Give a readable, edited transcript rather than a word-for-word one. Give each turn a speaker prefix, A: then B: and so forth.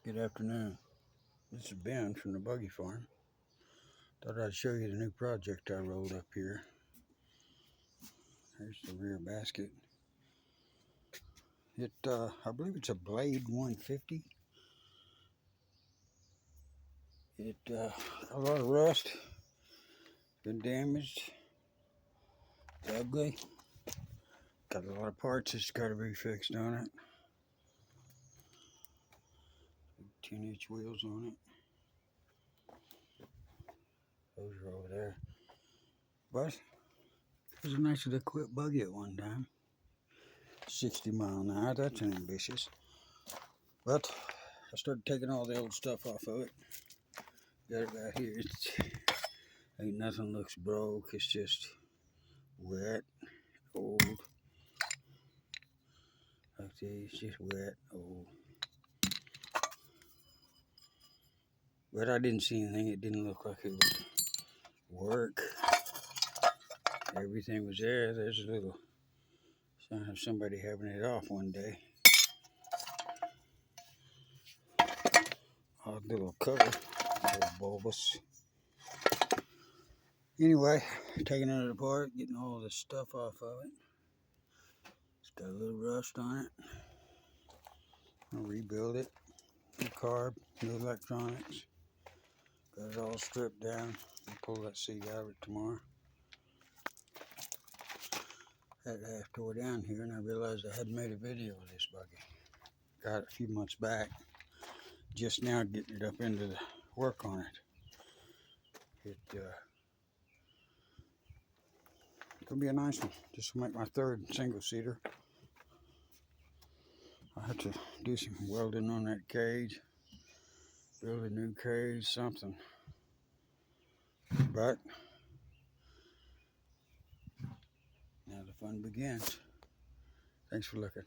A: Good afternoon. This is Ben from the Buggy Farm. Thought I'd show you the new project I rolled up here. Here's the rear basket. I believe it's a Blade 150. It got a lot of rust, been damaged, ugly. Got a lot of parts that's got to be fixed on it. 10-inch wheels on it. Those are over there. But it was a nice little quick buggy at one time. 60 mile an hour, that's ambitious. But I started taking all the old stuff off of it. Got it right here. Ain't nothing looks broke. It's just wet, old. Like this, it's just wet, old. But I didn't see anything. It didn't look like it would work. Everything was there. There's a little sign of somebody having it off one day. Odd little cover, a little bulbous. Anyway, taking it apart, getting all the stuff off of it. It's got a little rust on it. I'll rebuild it. New carb, new electronics. Got it all stripped down. I'll pull that seat out of it tomorrow. Had it half tore down here, and I realized I hadn't made a video of this buggy. Got it a few months back. Just now getting it up into the work on it. It'll be a nice one. This will make my third single-seater. I have to do some welding on that cage. Build a new cage, something. But now the fun begins. Thanks for looking.